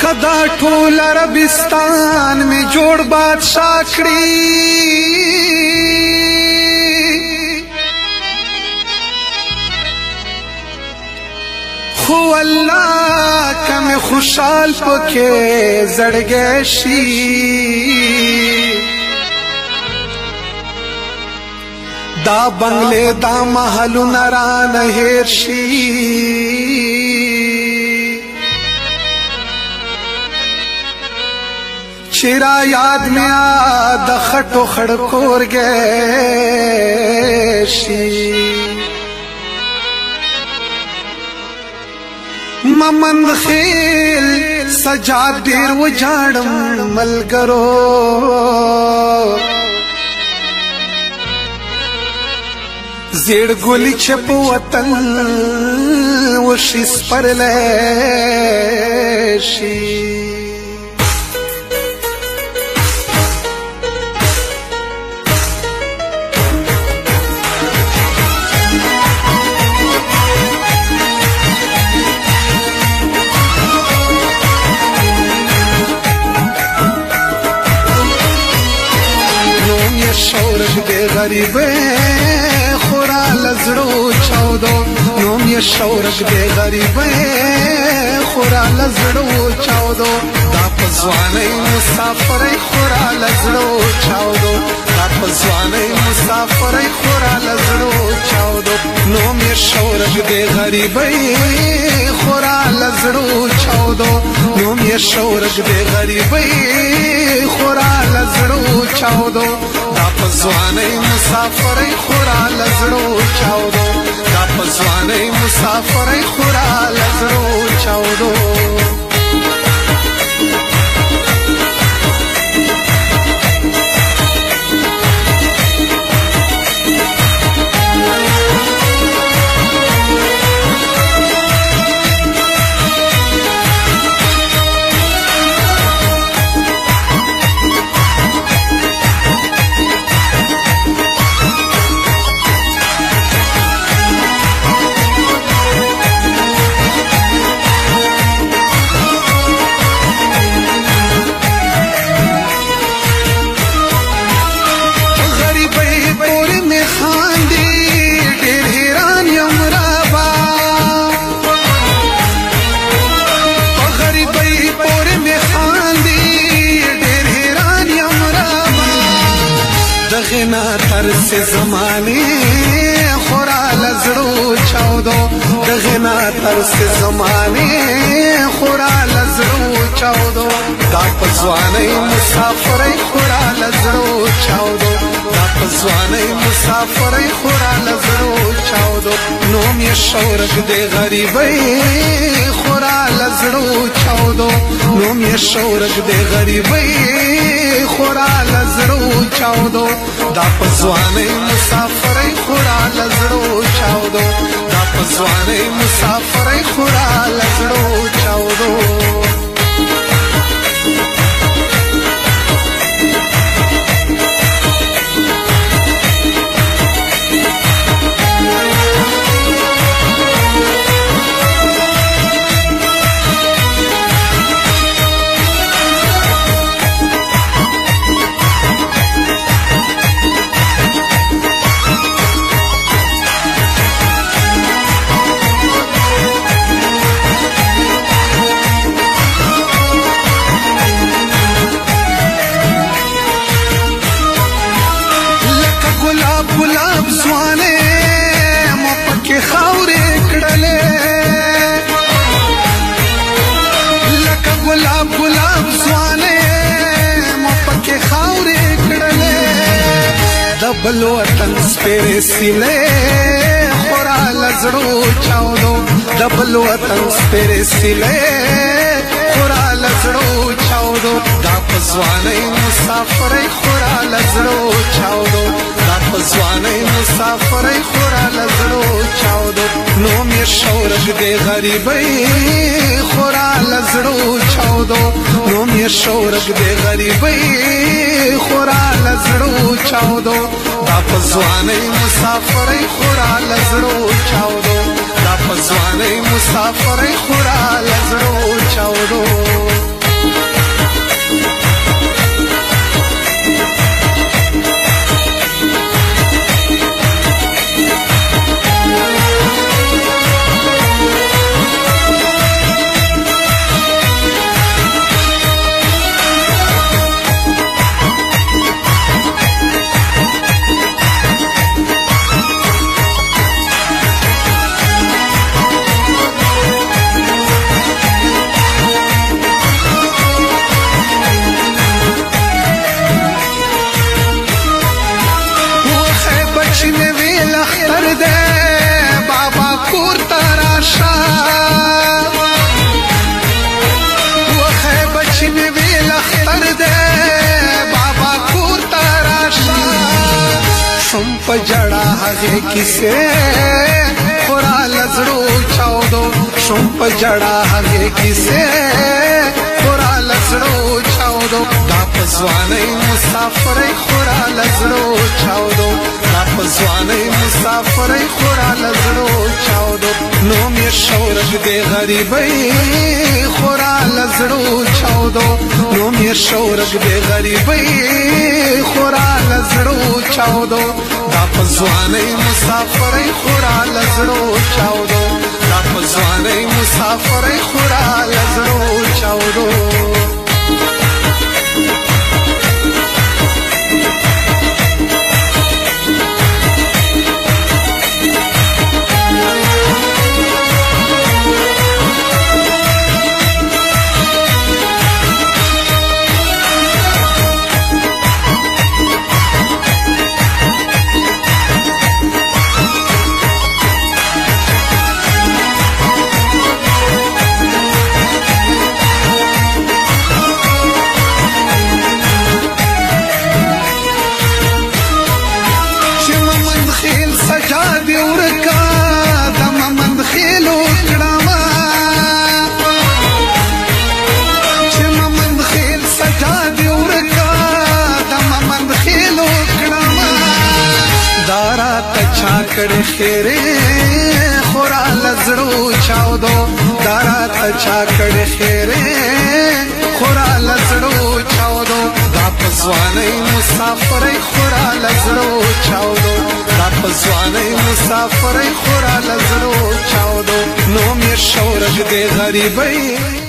کدا ټول عربستان می جوړ بادشاہ کړی خو الله کم خوشحال پکې زړګی شي دا بنگلے دا محلونه رانه هیر شي چرا یاد میں د خټو خړ کور گئے شي ممند خیل سجاد ډیر و جاړم ملګرو زیړ ګلی چپ وطن وشي سپرلی شي شورش دے غریبے خورا لزڑو چاودو نوم یہ شورش دے غریبے خورا لزڑو چاودو دا پزوانے مسافرے خورا لزڑو چاودو دا پزوانے مسافرے خورا لزڑو چاودو نوم یہ شورش دے غریبے خورا لزڑو چاودو نوم یہ شورش دے غریبے خورا لزڑو چاودو دا پزوانے مسافرے خورا لزڑو چاودو دا پزوانے مسافرے خورا لزڑو چاودو دغنا ترس زمانے خورا لزڑو چاودو دغنا ترس زمانے خورا لزڑو چاودو دا پزوانے مسافرے خورا لزڑو چاودو دا پزوانے مسافرے خورا لزڑو چاودو نوم یہ شورک دے غریبے خورا لزڑو چاودو نوم یہ شورک دے غریبے خورا لزڑو چاودو دا پزوانے مسافرے خورا لزڑو چاودو دا پزوانے مسافرے خورا لزڑو چاودو गुलाब स्वाने मोपके खावरे कड़ले लका गुलाब स्वाने मोपके खावरे कड़ले दबल वतन स्पेरे सिले खौरा लजड़ो चावदो दबल वतन स्पेरे सिले खौरा लजड़ो चावदो दा पजवाने मुसाफरे खौरा लजड़ो चावदो पजवाने मुसाफरे खौरा लजड़ो चावदो नोम ये शौरज दे गरीबे खौरा लजड़ो चावदो नोम ये शौरज दे गरीबे खौरा लजड़ो चावदो दा पजवाने मुसाफरे खौरा लजड़ो चावदो दा په ځوانۍ مسافرۍ خورا لزړو چاودو په جړه هغه کیسه خورا لزړو چاودو شوم په جړه هغه کیسه خورا لزړو چاودو دا په ځوانۍ مسافرۍ خورا لزړو چاودو دا په ځوانۍ مسافرۍ خورا لزړو چاودو نو مې شورګ دې غریبۍ خورا لزړو چاودو نو مې شورګ دې غریبۍ خورا لزړو چاودو دا په ځوانۍ مسافرۍ خورا لزړو چاودو دا په ځوانۍ مسافرۍ خورا لزړو چاودو کړه خیره خورا لزړو چاودو دارا تچا کړه خیره خورا لزړو چاودو دا په ځوانۍ مسافرۍ خورا لزړو چاودو دا په ځوانۍ مسافرۍ خورا لزړو چاودو نو مې شورګ دې غریبۍ